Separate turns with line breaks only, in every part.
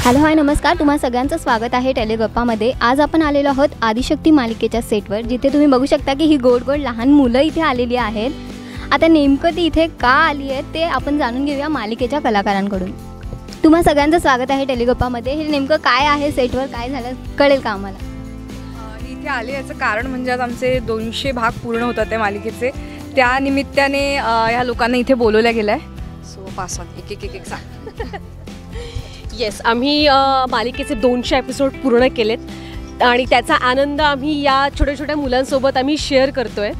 Hello hi नमस्कार, तुम्हा सगळ्यांचं स्वागत आहे टेलिगप्पामध्ये। आज आपण आलेलो आहोत आदिशक्ती मालिकेच्या सेटवर, जिथे तुम्ही बघू शकता की ही गोड गोड लहान मुलं इथे आलेली आहेत। आता नेमकं ती इथे का आली आहेत ते आपण जाणून घेऊया मालिकेच्या कलाकारांकडून। तुम्हा सगळ्यांचं स्वागत आहे टेलिगप्पामध्ये। हे नेमकं काय आहे सेटवर, काय झालं कळेल का आम्हाला?
इथे आले याचं कारण म्हणजे आज आमचे 200 भाग पूर्ण होतात त्या मालिकेचे, त्या निमित्ताने ह्या लोकांना इथे बोलवलं गेलं आहे। सो पास ऑन एक सांग।
येस, आम्ही मालिकेचे 200 एपिसोड पूर्ण केलेत आणि त्याचा आनंद आम्ही या छोट्या छोट्या मुलांसोबत आम्ही शेअर करतो आहे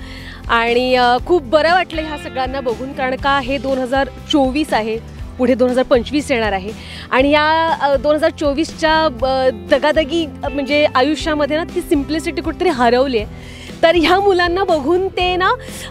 आणि खूप बरं वाटलं ह्या सगळ्यांना बघून, कारण का हे 2024 आहे, पुढे 2025 येणार आहे आणि या 2024च्या दगादगी म्हणजे आयुष्यामध्ये ना ती सिम्प्लिसिटी कुठेतरी हरवली आहे। तर ह्या मुलांना बघून ते ना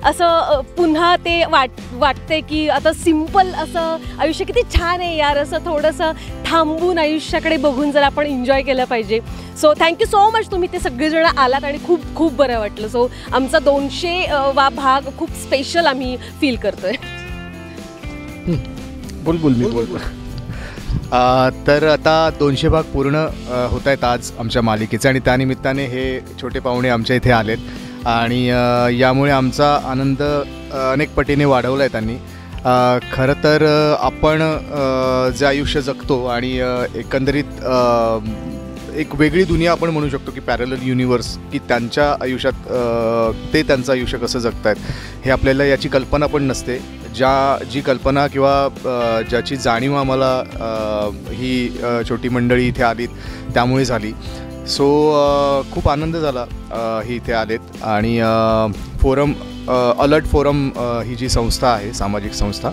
असं पुन्हा ते वाटते की आता सिम्पल असं आयुष्य किती छान आहे यार, असं थोडंसं थांबून आयुष्याकडे बघून जर आपण एन्जॉय केलं पाहिजे। सो थँक्यू सो मच, तुम्ही ते सगळेजण आलात आणि खूप खूप बरं वाटलं। सो आमचा 200वा भाग खूप स्पेशल आम्ही फील करतोय।
बोल तर आता 200 भाग पूर्ण होत आहेत आज आमच्या मालिकेचे आणि त्यानिमित्ताने हे छोटे पाहुणे आमच्या इथे आलेत आणि यामुळे आमचा आनंद अनेक पटीने वाढवला आहे त्यांनी। खरं तर आपण जे आयुष्य जगतो आणि एकंदरीत एक वेगळी दुनिया आपण म्हणू शकतो की पॅरलल युनिवर्स, की त्यांच्या आयुष्यात ते त्यांचं आयुष्य कसं जगत आहेत हे आपल्याला याची कल्पना पण नसते। जी कल्पना किंवा ज्याची जाणीव आम्हाला ही छोटी मंडळी इथे आलीत त्यामुळे झाली। सो खूप आनंद झाला ही इथे आलेत आणि फोरम अलर्ट फोरम ही जी संस्था आहे, सामाजिक संस्था,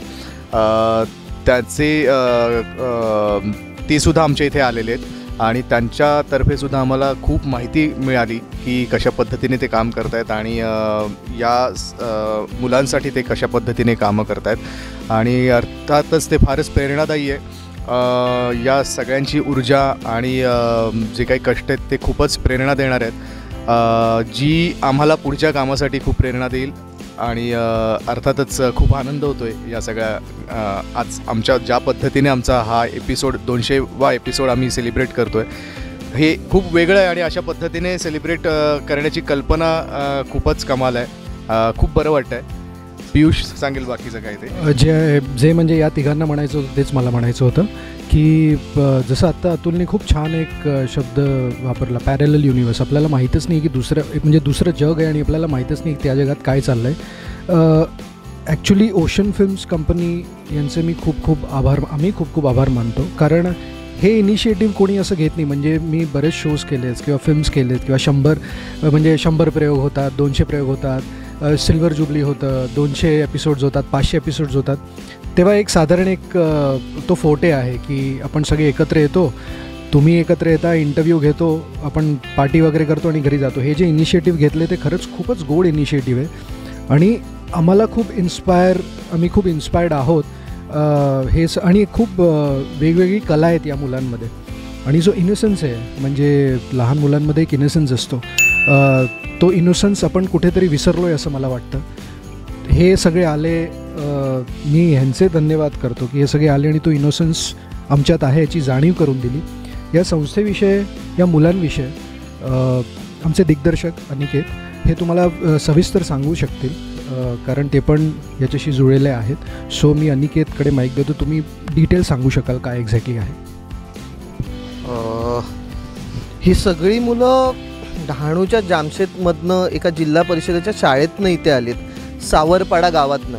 ते सुद्धा आमच्या इथे आलेले आहेत आणि त्यांच्यातर्फे सुद्धा आम्हाला खूप माहिती मिळाली की कशा पद्धतीने ते काम करत आहेत आणि या मुलांसाठी ते कशा पद्धतीने कामं करत आहेत आणि अर्थातच ते फारच प्रेरणादायी आहे। या सगळ्यांची ऊर्जा आणि जे काही कष्ट आहेत ते खूपच प्रेरणा देणार आहेत, जी आम्हाला पुढच्या कामासाठी खूप प्रेरणा देईल आणि अर्थातच खूप आनंद होतो आहे या सगळ्या आज आमच्या ज्या पद्धतीने आमचा हा एपिसोड 200वा एपिसोड आम्ही सेलिब्रेट करतो आहे हे खूप वेगळं आहे आणि अशा पद्धतीने सेलिब्रेट करण्याची कल्पना खूपच कमाल आहे। खूप बरं वाटतं आहे। पियुष सांगेल बाकीचं काय ते।
जे म्हणजे या तिघांना म्हणायचं होतं तेच मला म्हणायचं होतं की जसं आत्ता अतुलने खूप छान एक शब्द वापरला, पॅरलल युनिवर्स। आपल्याला माहीतच नाही की दुसरं जग आहे आणि आपल्याला माहीतच नाही की त्या जगात काय चाललं आहे। ॲक्च्युली ओशन फिल्म्स कंपनी यांचे मी आम्ही खूप आभार मानतो, कारण हे इनिशिएटिव्ह कोणी असं घेत नाही। म्हणजे मी बरेच शोज केलेत किंवा फिल्म्स केलेत किंवा 100 प्रयोग होतात, 200 प्रयोग होतात, सिल्वर जुबली होतं, 200 एपिसोड्स होतात, 500 एपिसोड्स होतात। तेव्हा एक साधारण एक तो फोटे आहे की आपण सगळे एकत्र येतो, तुम्ही एकत्र येता, इंटरव्ह्यू घेतो, आपण पार्टी वगैरे करतो आणि घरी जातो। हे जे इनिशिएटिव्ह घेतले ते खरंच खूपच गोड इनिशिएटिव्ह आहे आणि आम्हाला आम्ही खूप इन्स्पायर्ड आहोत। आणि खूप वेगवेगळी कला आहेत या मुलांमध्ये आणि जो इनोसन्स आहे, म्हणजे लहान मुलांमध्ये एक इनोसन्स असतो, तो इनोसन्स आपण कुठेतरी विसरलो आहे असं मला वाटतं। हे सगळे आले, मी ह्यांचे धन्यवाद करतो की हे सगळे आले आणि तो इनोसन्स आमच्यात आहे याची जाणीव करून दिली। या संस्थेविषयी, या मुलांविषयी आमचे दिग्दर्शक अनिकेत हे तुम्हाला सविस्तर सांगू शकतील, कारण ते पण याच्याशी जुळलेले आहेत। सो मी अनिकेतकडे माईक देतो, तुम्ही डिटेल सांगू शकाल काय एक्झॅक्टली आहे?
ही सगळी मुलं डहाणूच्या जामशेदमधनं एका जिल्हा परिषदेच्या शाळेतनं इथे आलीत, सावरपाडा गावातनं।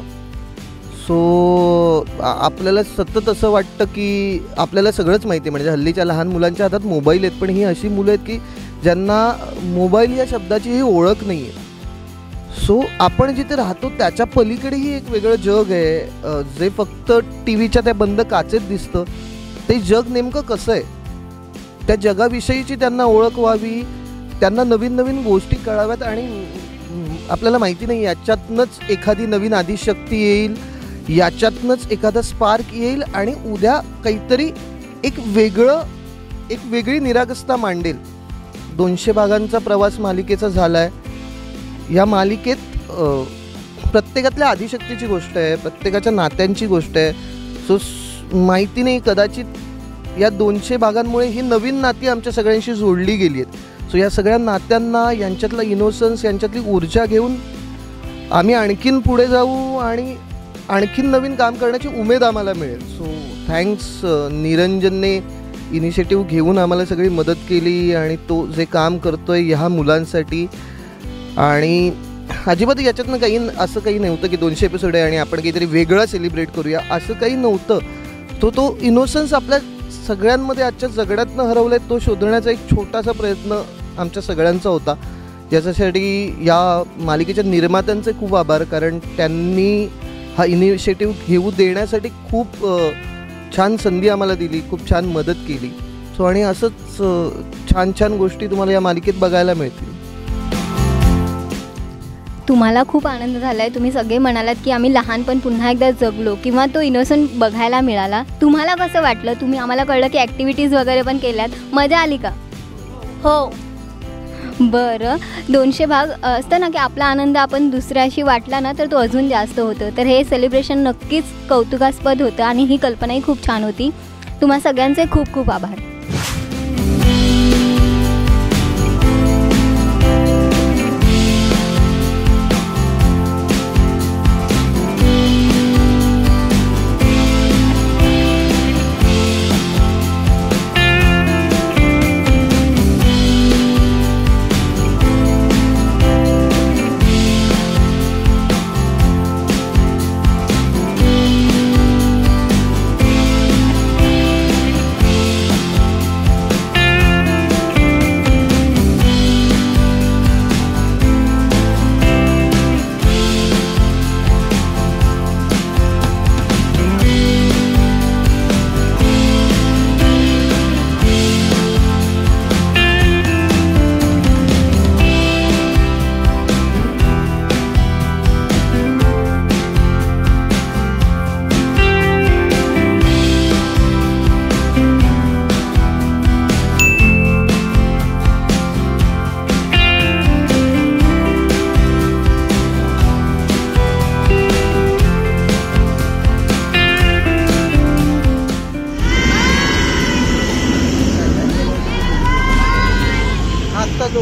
सो आपल्याला सतत असं वाटतं की आपल्याला सगळंच माहिती आहे, म्हणजे हल्लीच्या लहान मुलांच्या हातात मोबाईल आहेत, पण ही अशी मुलं आहेत की ज्यांना मोबाईल या शब्दाची ही ओळख नाही आहे। सो आपण जिथे राहतो त्याच्या पलीकडेही एक वेगळं जग आहे, जे फक्त टी व्हीच्या त्या बंद काचेत दिसतं। ते जग नेमकं कसं आहे, त्या जगाविषयीची त्यांना ओळख व्हावी, त्यांना नवीन नवीन गोष्टी कळाव्यात आणि आपल्याला माहिती नाही याच्यातनंच एखादी नवीन आदिशक्ती येईल, याच्यातनंच एखादा स्पार्क येईल आणि उद्या काहीतरी एक वेगळी निरागसता मांडेल। 200 भागांचा प्रवास मालिकेचा झाला आहे। या मालिकेत प्रत्येकातल्या आदिशक्तीची गोष्ट आहे, प्रत्येकाच्या नात्यांची गोष्ट आहे। सो माहिती नाही, कदाचित या 200 भागांमुळे ही नवीन नाती आमच्या सगळ्यांशी जोडली गेली आहेत. सो या सगळ्या नात्यांना, यांच्यातला इनोसन्स, यांच्यातली ऊर्जा घेऊन आम्ही आणखीन पुढे जाऊ आणि आणखीन नवीन काम करण्याची उमेद आम्हाला मिळेल. So thanks. निरंजनने इनिशिएटिव्ह घेऊन आम्हाला सगळी मदत केली आणि तो जे काम करतोय ह्या मुलांसाठी, आणि अजिबात याच्यातनं काही असं काही नव्हतं की 200 एपिसोड आहे आणि आपण काहीतरी वेगळं सेलिब्रेट करूया, असं काही नव्हतं. तो इनोसन्स आपल्या सगळ्यांमध्ये आजच्या जगण्यातनं हरवला आहे, तो शोधण्याचा एक छोटासा प्रयत्न आमच्या सगळ्यांचा होता. याच्यासाठी या मालिकेच्या निर्मात्यांचे खूप आभार, कारण त्यांनी हा इनिशिएटिव्ह घेऊ देण्यासाठी खूप छान संधी आम्हाला दिली, खूप छान मदत केली. सो आणि असंच छान छान गोष्टी तुम्हाला या मालिकेत बघायला मिळतील.
तुम्हाला खूप आनंद झाला आहे. तुम्ही सगळे म्हणालात की आम्ही लहानपण पुन्हा एकदा जगलो किंवा तो इनोसंट बघायला मिळाला. तुम्हाला कसं वाटलं? तुम्ही आम्हाला कळलं की ॲक्टिव्हिटीज वगैरे पण केल्यात, मजा आली का?
हो.
बरं, 200 भाग असतं ना की आपला आनंद आपण दुसऱ्याशी वाटला ना तर तो अजून जास्त होतं. तर हे सेलिब्रेशन नक्कीच कौतुकास्पद होतं आणि ही कल्पनाही खूप छान होती. तुम्हा सगळ्यांचे खूप खूप आभार.
आता जो